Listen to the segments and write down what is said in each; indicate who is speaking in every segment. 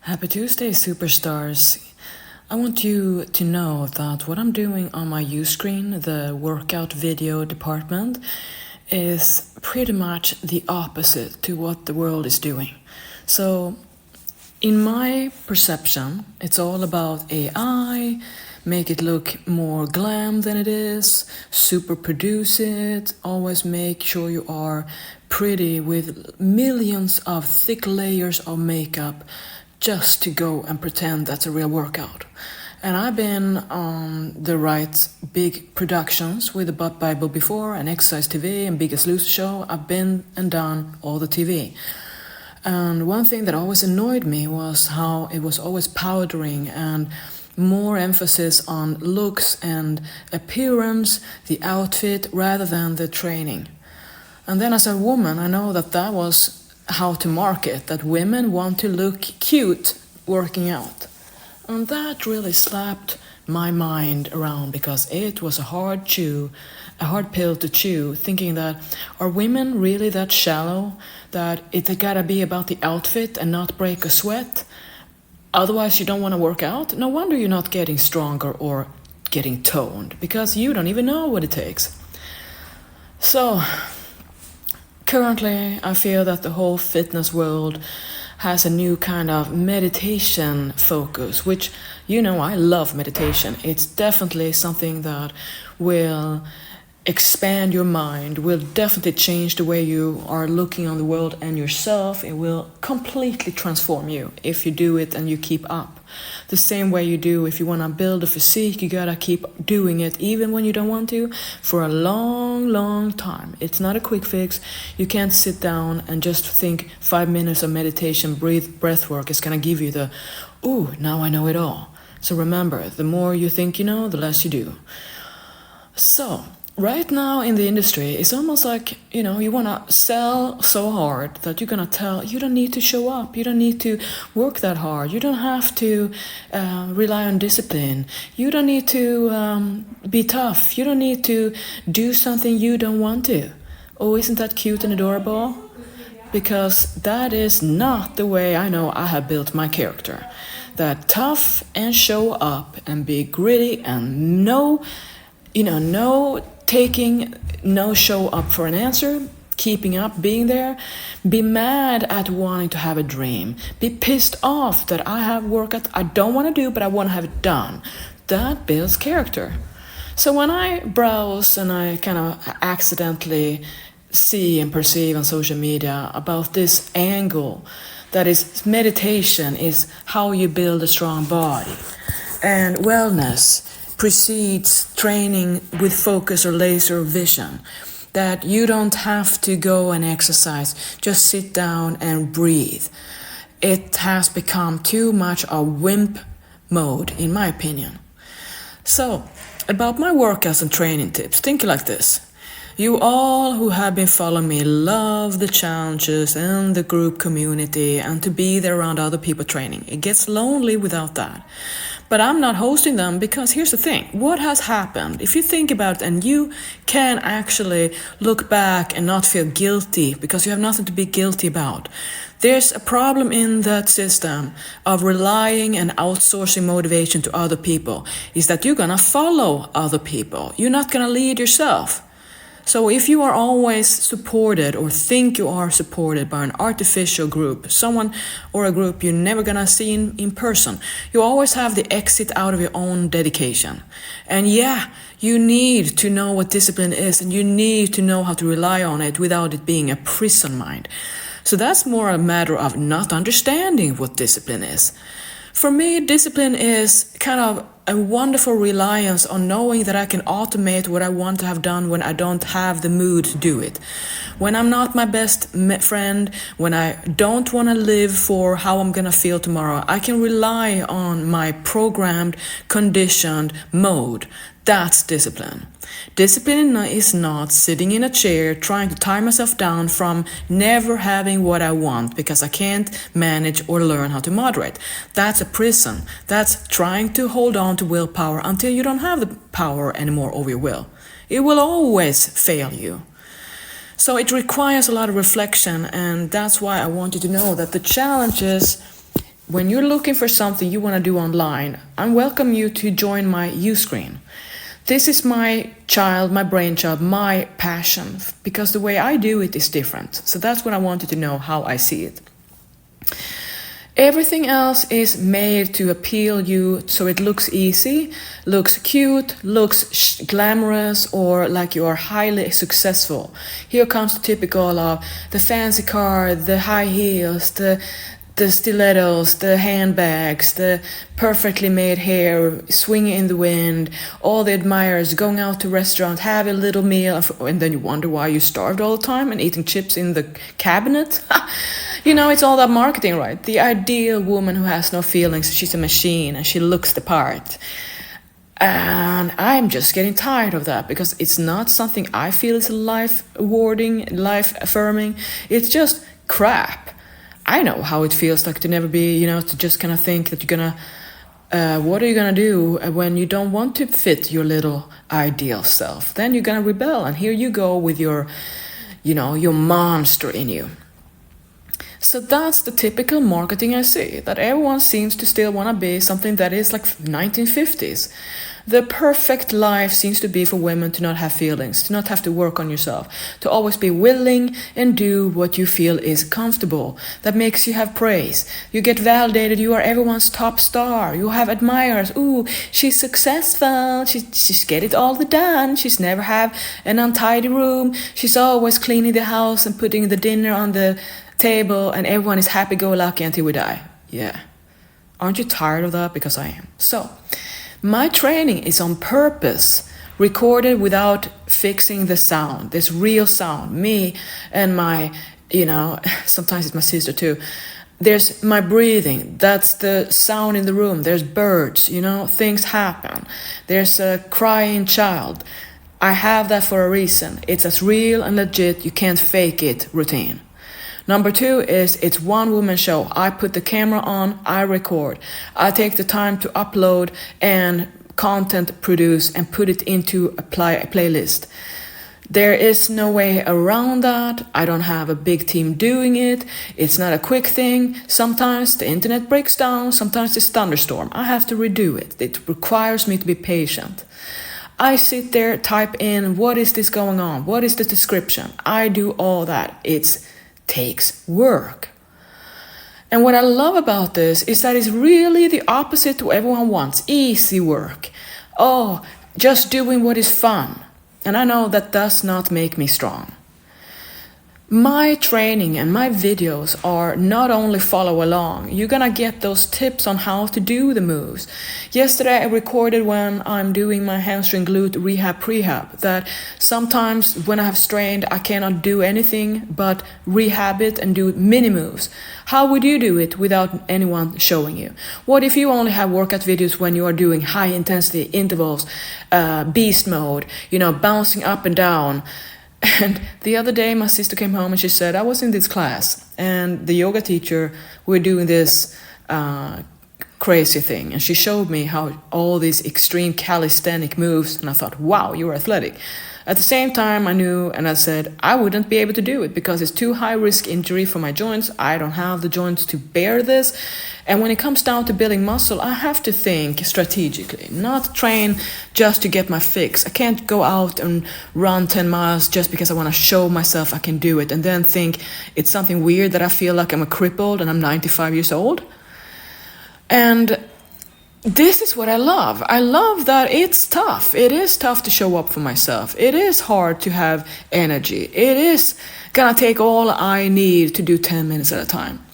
Speaker 1: Happy Tuesday, superstars. I want you to know that what I'm doing on my Uscreen, the workout video department, is pretty much the opposite to what the world is doing. So, in my perception, it's all about AI, make it look more glam than it is, super produce it, always make sure you are pretty with millions of thick layers of makeup just to go and pretend that's a real workout. And I've been on the right big productions with the Butt Bible before, and Exercise TV and Biggest Loser Show. I've been and done all the TV. And one thing that always annoyed me was how it was always powdering and more emphasis on looks and appearance, the outfit, rather than the training. And then as a woman, I know that that was how to market, that women want to look cute working out. And that really slapped my mind around because it was a hard pill to chew, thinking that are women really that shallow that it gotta be about the outfit and not break a sweat? Otherwise you don't want to work out? No wonder you're not getting stronger or getting toned, because you don't even know what it takes. So currently, I feel that the whole fitness world has a new kind of meditation focus, which, I love meditation. It's definitely something that will expand your mind, will definitely change the way you are looking on the world and yourself. It will completely transform you if you do it and you keep up. The same way you do if you want to build a physique, you gotta keep doing it even when you don't want to for a long time. It's not a quick fix. You can't sit down and just think 5 minutes of meditation, breath work is gonna give you the, ooh, now I know it all. So remember, the more you think you know, the less you do. So right now in the industry, it's almost like, you want to sell so hard that you're going to tell, you don't need to show up. You don't need to work that hard. You don't have to rely on discipline. You don't need to be tough. You don't need to do something you don't want to. Oh, isn't that cute and adorable? Because that is not the way I know I have built my character. That tough and show up and be gritty and no taking no show up for an answer, keeping up, being there, be mad at wanting to have a dream, be pissed off that I have work that I don't want to do, but I want to have it done. That builds character. So when I browse and I kind of accidentally see and perceive on social media about this angle, that is meditation is how you build a strong body, and wellness precedes training with focus or laser vision, that you don't have to go and exercise, just sit down and breathe. It has become too much a wimp mode, in my opinion. So, about my workouts and training tips, think like this. You all who have been following me love the challenges and the group community and to be there around other people training. It gets lonely without that. But I'm not hosting them because here's the thing. What has happened? If you think about it and you can actually look back and not feel guilty because you have nothing to be guilty about. There's a problem in that system of relying and outsourcing motivation to other people, is that you're gonna follow other people. You're not gonna lead yourself. So if you are always supported or think you are supported by an artificial group, someone or a group you're never gonna see in person, you always have the exit out of your own dedication. And yeah, you need to know what discipline is, and you need to know how to rely on it without it being a prison mind. So that's more a matter of not understanding what discipline is. For me, discipline is kind of a wonderful reliance on knowing that I can automate what I want to have done when I don't have the mood to do it. When I'm not my best friend, when I don't want to live for how I'm going to feel tomorrow, I can rely on my programmed, conditioned mode. That's discipline. Discipline is not sitting in a chair trying to tie myself down from never having what I want because I can't manage or learn how to moderate. That's a prison. That's trying to hold on to willpower until you don't have the power anymore over your will. It will always fail you. So it requires a lot of reflection, and that's why I want you to know that the challenges when you're looking for something you want to do online, I welcome you to join my Uscreen. This is my child, my brainchild, my passion, because the way I do it is different. So that's what I wanted to know, how I see it. Everything else is made to appeal you so it looks easy, looks cute, looks glamorous, or like you are highly successful. Here comes the typical of the fancy car, the high heels, the stilettos, the handbags, the perfectly made hair swinging in the wind, all the admirers going out to restaurants, have a little meal, and then you wonder why you starved all the time and eating chips in the cabinet. You know, it's all that marketing, right? The ideal woman who has no feelings, she's a machine and she looks the part. And I'm just getting tired of that, because it's not something I feel is life-awarding, life-affirming. It's just crap. I know how it feels like to never be, you know, to just kind of think that you're gonna, what are you gonna do when you don't want to fit your little ideal self? Then you're gonna rebel, and here you go with your, you know, your monster in you. So that's the typical marketing I see, that everyone seems to still want to be something that is like 1950s. The perfect life seems to be for women to not have feelings, to not have to work on yourself, to always be willing and do what you feel is comfortable, that makes you have praise. You get validated, you are everyone's top star, you have admirers, ooh, she's successful, she's get it all done, she's never have an untidy room, she's always cleaning the house and putting the dinner on the table, and everyone is happy-go-lucky until we die. Yeah. Aren't you tired of that? Because I am. So, my training is on purpose, recorded without fixing the sound. This real sound. Me and my, you know, sometimes it's my sister too. There's my breathing. That's the sound in the room. There's birds, you know, things happen. There's a crying child. I have that for a reason. It's as real and legit, you can't fake it routine. Number 2 is it's one woman show. I put the camera on, I record. I take the time to upload and content produce and put it into a playlist. There is no way around that. I don't have a big team doing it. It's not a quick thing. Sometimes the internet breaks down. Sometimes it's thunderstorm. I have to redo it. It requires me to be patient. I sit there, type in, what is this going on? What is the description? I do all that. It takes work. And what I love about this is that it's really the opposite to what everyone wants. Easy work. Oh, just doing what is fun. And I know that does not make me strong. My training and my videos are not only follow along, you're gonna get those tips on how to do the moves. Yesterday I recorded when I'm doing my hamstring glute rehab prehab that sometimes when I have strained I cannot do anything but rehab it and do mini moves. How would you do it without anyone showing you? What if you only have workout videos when you are doing high intensity intervals, beast mode, you know, bouncing up and down? And the other day my sister came home and she said, I was in this class and the yoga teacher, we were doing this crazy thing. And she showed me how all these extreme calisthenic moves. And I thought, wow, you're athletic. At the same time, I knew and I said, I wouldn't be able to do it because it's too high risk injury for my joints. I don't have the joints to bear this. And when it comes down to building muscle, I have to think strategically, not train just to get my fix. I can't go out and run 10 miles just because I want to show myself I can do it and then think it's something weird that I feel like I'm a crippled and I'm 95 years old. And this is what I love. I love that it's tough. It is tough to show up for myself. It is hard to have energy. It is gonna take all I need to do 10 minutes at a time.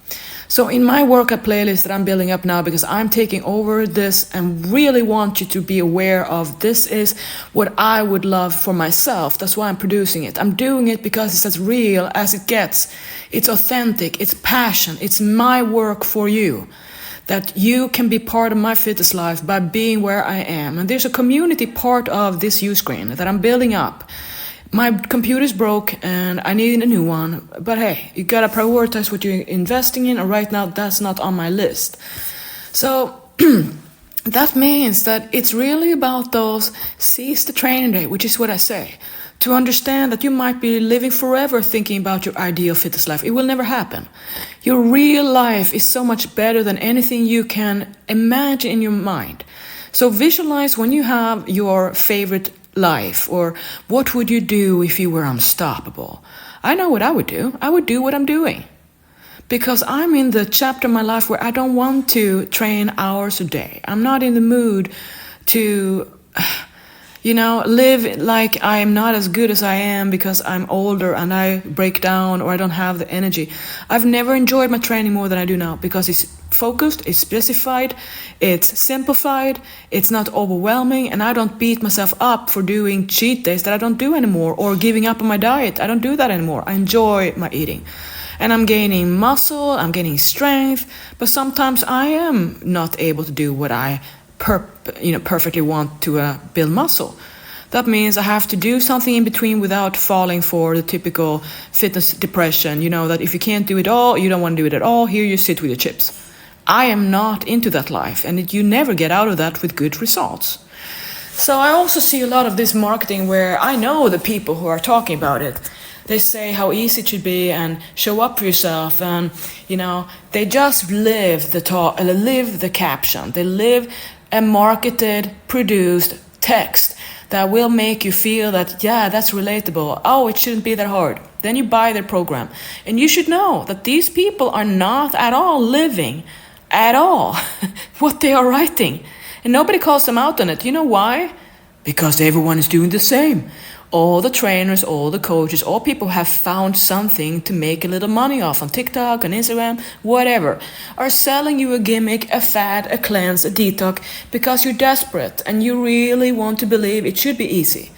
Speaker 1: So in my workout playlist that I'm building up now, because I'm taking over this and really want you to be aware of, this is what I would love for myself. That's why I'm producing it. I'm doing it because it's as real as it gets. It's authentic. It's passion. It's my work for you. That you can be part of my fitness life by being where I am. And there's a community part of this Uscreen that I'm building up. My computer's broke and I need a new one. But hey, you gotta prioritize what you're investing in. And right now, that's not on my list. So that means that it's really about those seize the training day, which is what I say. to understand that you might be living forever thinking about your ideal fitness life. It will never happen. Your real life is so much better than anything you can imagine in your mind. So visualize when you have your favorite life, or what would you do if you were unstoppable? I know what I would do. I would do what I'm doing. Because I'm in the chapter of my life where I don't want to train hours a day. I'm not in the mood to, live like I am not as good as I am because I'm older and I break down or I don't have the energy. I've never enjoyed my training more than I do now because it's focused, it's specified, it's simplified, it's not overwhelming, and I don't beat myself up for doing cheat days that I don't do anymore or giving up on my diet. I don't do that anymore. I enjoy my eating. And I'm gaining muscle, I'm gaining strength, but sometimes I am not able to do what I perfectly want to build muscle. That means I have to do something in between without falling for the typical fitness depression, that if you can't do it all, you don't want to do it at all, here you sit with your chips. I am not into that life, and you never get out of that with good results. So I also see a lot of this marketing where I know the people who are talking about it. They say how easy it should be and show up for yourself, and they just live the caption. They live a marketed, produced text that will make you feel that, yeah, that's relatable. Oh, it shouldn't be that hard. Then you buy their program. And you should know that these people are not at all living at all what they are writing. And nobody calls them out on it. You know why? Because everyone is doing the same. All the trainers, all the coaches, all people have found something to make a little money off on TikTok, on Instagram, whatever, are selling you a gimmick, a fad, a cleanse, a detox, because you're desperate and you really want to believe it should be easy.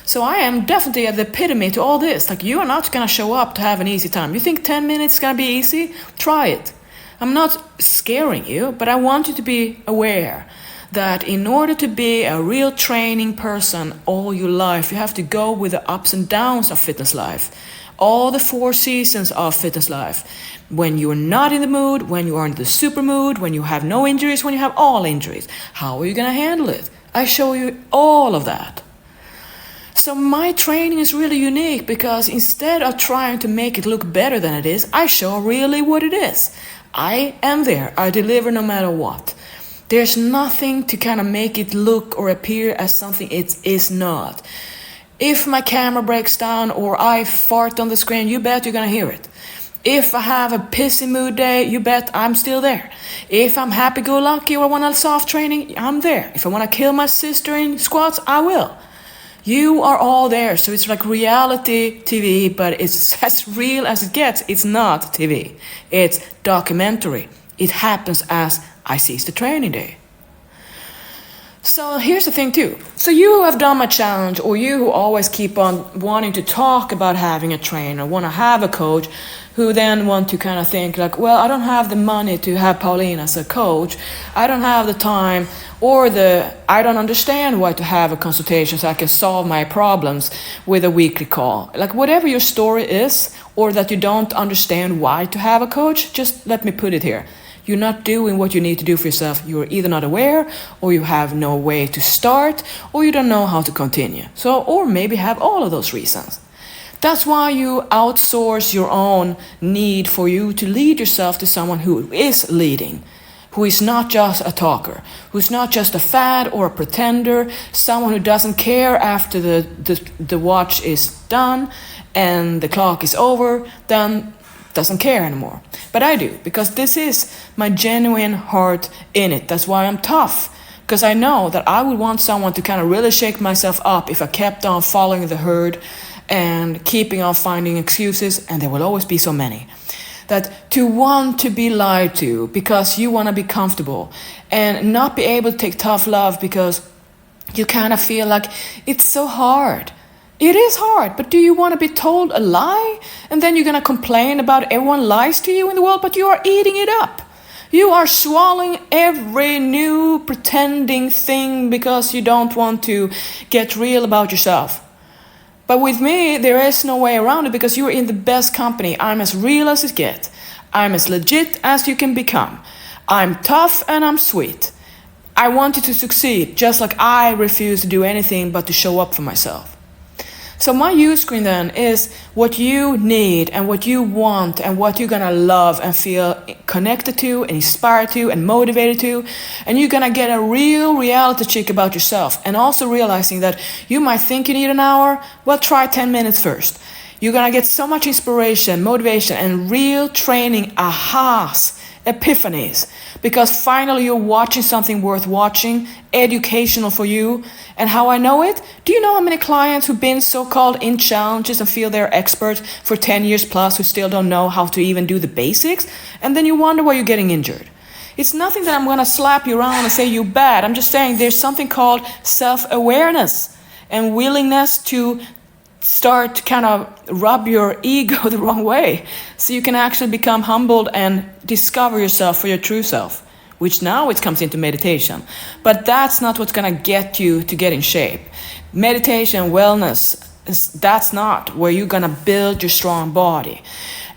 Speaker 1: So I am definitely at the epitome to all this. Like, you are not going to show up to have an easy time. You think 10 minutes is going to be easy? Try it. I'm not scaring you, but I want you to be aware that in order to be a real training person all your life, you have to go with the ups and downs of fitness life. All the 4 seasons of fitness life. When you're not in the mood, when you are in the super mood, when you have no injuries, when you have all injuries. How are you going to handle it? I show you all of that. So my training is really unique because instead of trying to make it look better than it is, I show really what it is. I am there. I deliver no matter what. There's nothing to kind of make it look or appear as something it is not. If my camera breaks down or I fart on the screen, you bet you're going to hear it. If I have a pissy mood day, you bet I'm still there. If I'm happy-go-lucky or I want a soft training, I'm there. If I want to kill my sister in squats, I will. You are all there. So it's like reality TV, but it's as real as it gets. It's not TV. It's documentary. It happens as I seize the training day. So here's the thing too. So you who have done my challenge, or you who always keep on wanting to talk about having a trainer, want to have a coach, who then want to kind of think like, well, I don't have the money to have Pauline as a coach. I don't have the time, or I don't understand why to have a consultation so I can solve my problems with a weekly call. Like, whatever your story is, or that you don't understand why to have a coach, just let me put it here. You're not doing what you need to do for yourself. You're either not aware, or you have no way to start, or you don't know how to continue. So, or maybe have all of those reasons. That's why you outsource your own need for you to lead yourself to someone who is leading, who is not just a talker, who's not just a fad or a pretender, someone who doesn't care after the watch is done and the clock is over, then doesn't care anymore. But I do, because this is my genuine heart in it. That's why I'm tough, because I know that I would want someone to kind of really shake myself up if I kept on following the herd and keeping on finding excuses, and there will always be so many. That to want to be lied to because you want to be comfortable and not be able to take tough love because you kind of feel like it's so hard. It is hard, but do you want to be told a lie? And then you're going to complain about everyone lies to you in the world, but you are eating it up. You are swallowing every new pretending thing because you don't want to get real about yourself. But with me, there is no way around it because you're in the best company. I'm as real as it gets. I'm as legit as you can become. I'm tough and I'm sweet. I want you to succeed, just like I refuse to do anything but to show up for myself. So my you screen then is what you need and what you want and what you're gonna love and feel connected to and inspired to and motivated to. And you're gonna get a real reality check about yourself, and also realizing that you might think you need an hour. Well, try 10 minutes first. You're gonna get so much inspiration, motivation, and real training ahas, epiphanies, because finally you're watching something worth watching, educational for you. And how I know it? Do you know how many clients who've been so-called in challenges and feel they're experts for 10 years plus who still don't know how to even do the basics? And then you wonder why you're getting injured. It's nothing that I'm gonna slap you around and say you're bad. I'm just saying there's something called self-awareness and willingness to start to kind of rub your ego the wrong way, so you can actually become humbled and discover yourself for your true self, which now it comes into meditation. But that's not what's gonna get you to get in shape. Meditation, wellness, that's not where you're gonna build your strong body.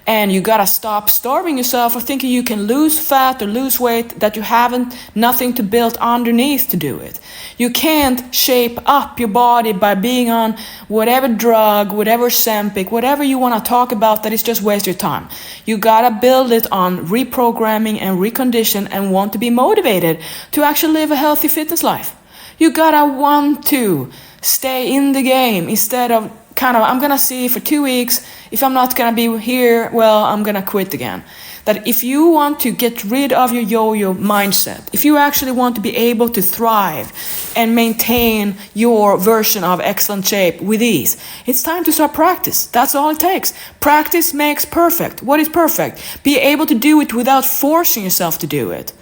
Speaker 1: And you gotta stop starving yourself or thinking you can lose fat or lose weight that you haven't nothing to build underneath to do it. You can't shape up your body by being on whatever drug, whatever Ozempic, whatever you wanna talk about that is just waste your time. You gotta build it on reprogramming and recondition and want to be motivated to actually live a healthy fitness life. You gotta want to stay in the game instead of I'm gonna see for 2 weeks. If I'm not gonna be here, well, I'm gonna quit again. That if you want to get rid of your yo-yo mindset, if you actually want to be able to thrive and maintain your version of excellent shape with ease, it's time to start practice. That's all it takes. Practice makes perfect. What is perfect? Be able to do it without forcing yourself to do it.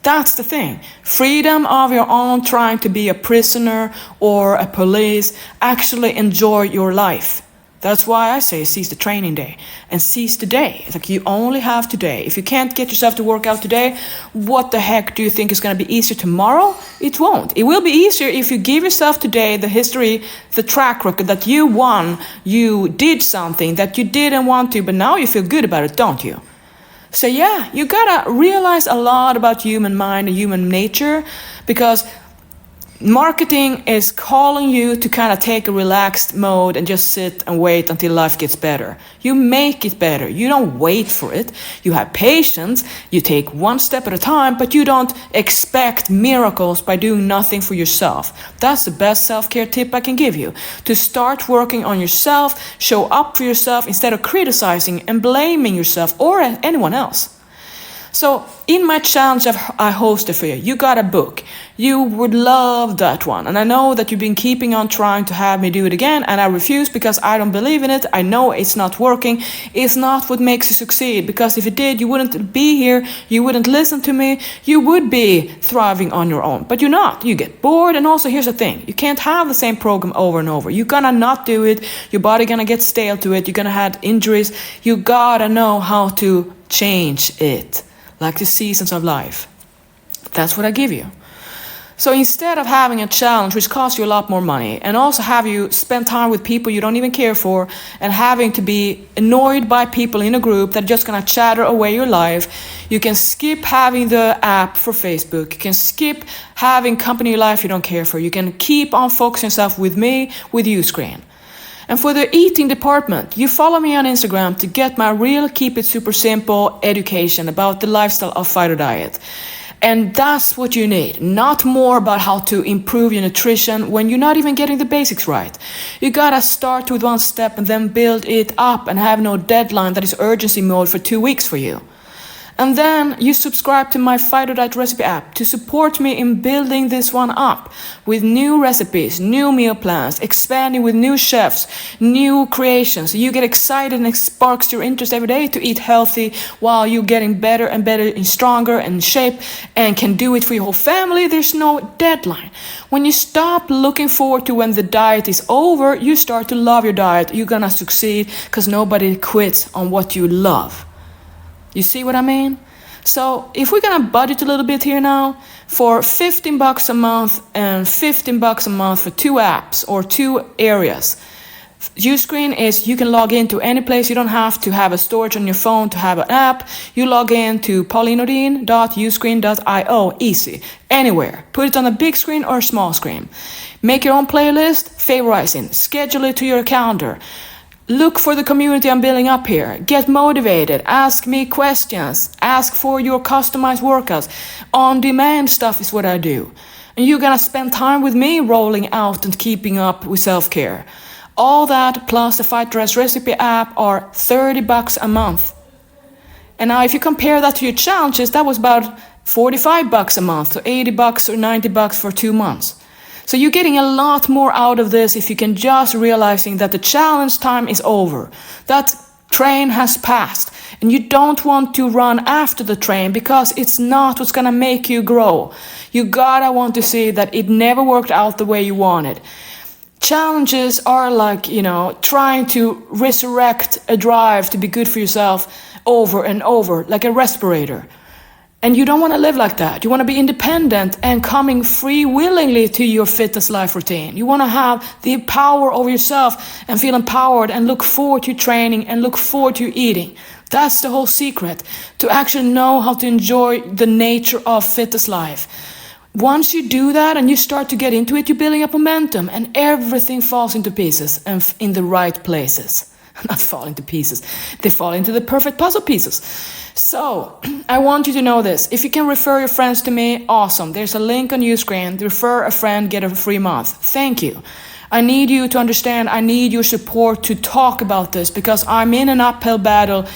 Speaker 1: That's the thing. Freedom of your own, trying to be a prisoner or a police. Actually enjoy your life. That's why I say seize the training day and seize the day. It's like you only have today. If you can't get yourself to work out today, what the heck do you think is going to be easier tomorrow? It won't. It will be easier if you give yourself today the history, the track record that you won, you did something that you didn't want to, but now you feel good about it, don't you? So yeah, you gotta realize a lot about human mind and human nature, because marketing is calling you to kind of take a relaxed mode and just sit and wait until life gets better. You make it better. You don't wait for it. You have patience. You take one step at a time, but you don't expect miracles by doing nothing for yourself. That's the best self-care tip I can give you. To start working on yourself, show up for yourself instead of criticizing and blaming yourself or anyone else. So in my challenge I hosted for you, you got a book. You would love that one. And I know that you've been keeping on trying to have me do it again, and I refuse because I don't believe in it. I know it's not working. It's not what makes you succeed, because if it did, you wouldn't be here. You wouldn't listen to me. You would be thriving on your own, but you're not. You get bored. And also here's the thing. You can't have the same program over and over. You're gonna not do it. Your body gonna get stale to it. You're gonna have injuries. You gotta know how to change it. Like the seasons of life. That's what I give you. So instead of having a challenge which costs you a lot more money, and also have you spend time with people you don't even care for, and having to be annoyed by people in a group that are just gonna chatter away your life, you can skip having the app for Facebook. You can skip having company life you don't care for. You can keep on focusing yourself with me, with you screen. And for the eating department, you follow me on Instagram to get my real keep it super simple education about the lifestyle of fighter diet. And that's what you need, not more about how to improve your nutrition when you're not even getting the basics right. You gotta start with one step and then build it up and have no deadline that is urgency mode for 2 weeks for you. And then you subscribe to my Fighter Diet recipe app to support me in building this one up with new recipes, new meal plans, expanding with new chefs, new creations. You get excited and it sparks your interest every day to eat healthy while you're getting better and better and stronger and in shape and can do it for your whole family. There's no deadline. When you stop looking forward to when the diet is over, you start to love your diet. You're gonna succeed because nobody quits on what you love. You see what I mean? So if we're gonna budget a little bit here now, for $15 a month and $15 a month for 2 apps or 2 areas, Uscreen is you can log into any place. You don't have to have a storage on your phone to have an app. You log in to paulinodin.uscreen.io, easy, anywhere. Put it on a big screen or a small screen. Make your own playlist, favorizing, schedule it to your calendar. Look for the community I'm building up here. Get motivated. Ask me questions. Ask for your customized workouts. On-demand stuff is what I do. And you're gonna spend time with me rolling out and keeping up with self-care. All that plus the Fight Dress Recipe app are $30 a month. And now if you compare that to your challenges, that was about $45 a month, so $80 or $90 for 2 months. So you're getting a lot more out of this if you can just realizing that the challenge time is over. That train has passed, and you don't want to run after the train because it's not what's gonna make you grow. You gotta want to see that it never worked out the way you wanted. Challenges are like, trying to resurrect a drive to be good for yourself over and over, like a respirator. And you don't want to live like that. You want to be independent and coming free willingly to your fitness life routine. You want to have the power over yourself and feel empowered and look forward to training and look forward to eating. That's the whole secret, to actually know how to enjoy the nature of fitness life. Once you do that and you start to get into it, you're building up momentum and everything falls into pieces and in the right places. Not fall into pieces. They fall into the perfect puzzle pieces. So, I want you to know this. If you can refer your friends to me, awesome. There's a link on your screen. Refer a friend, get a free month. Thank you. I need you to understand, I need your support to talk about this because I'm in an uphill battle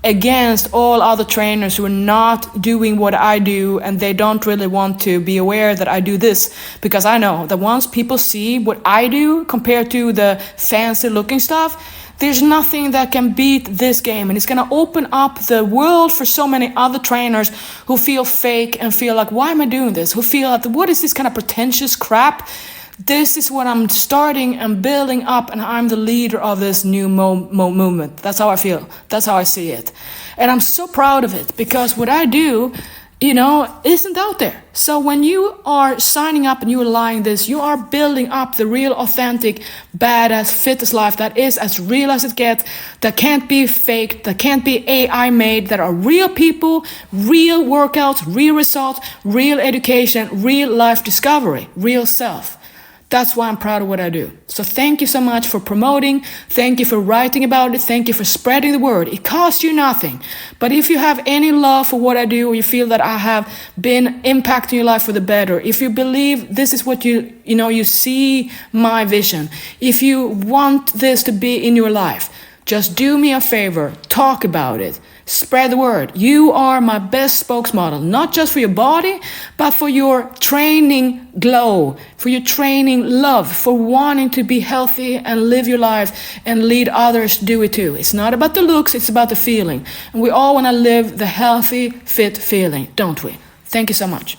Speaker 1: against all other trainers who are not doing what I do, and they don't really want to be aware that I do this, because I know that once people see what I do compared to the fancy looking stuff, there's nothing that can beat this game, and it's gonna open up the world for so many other trainers who feel fake and feel like, why am I doing this? Who feel like, what is this kind of pretentious crap? This is what I'm starting and building up, and I'm the leader of this new movement. That's how I feel. That's how I see it. And I'm so proud of it because what I do, isn't out there. So when you are signing up and you are lying this, you are building up the real, authentic, badass fitness life that is as real as it gets, that can't be faked, that can't be AI made, that are real people, real workouts, real results, real education, real life discovery, real self. That's why I'm proud of what I do. So thank you so much for promoting. Thank you for writing about it. Thank you for spreading the word. It costs you nothing. But if you have any love for what I do, or you feel that I have been impacting your life for the better, if you believe this is what you see my vision, if you want this to be in your life, just do me a favor, talk about it. Spread the word. You are my best spokesmodel, not just for your body, but for your training glow, for your training love, for wanting to be healthy and live your life and lead others to do it too. It's not about the looks, it's about the feeling. And we all want to live the healthy, fit feeling, don't we? Thank you so much.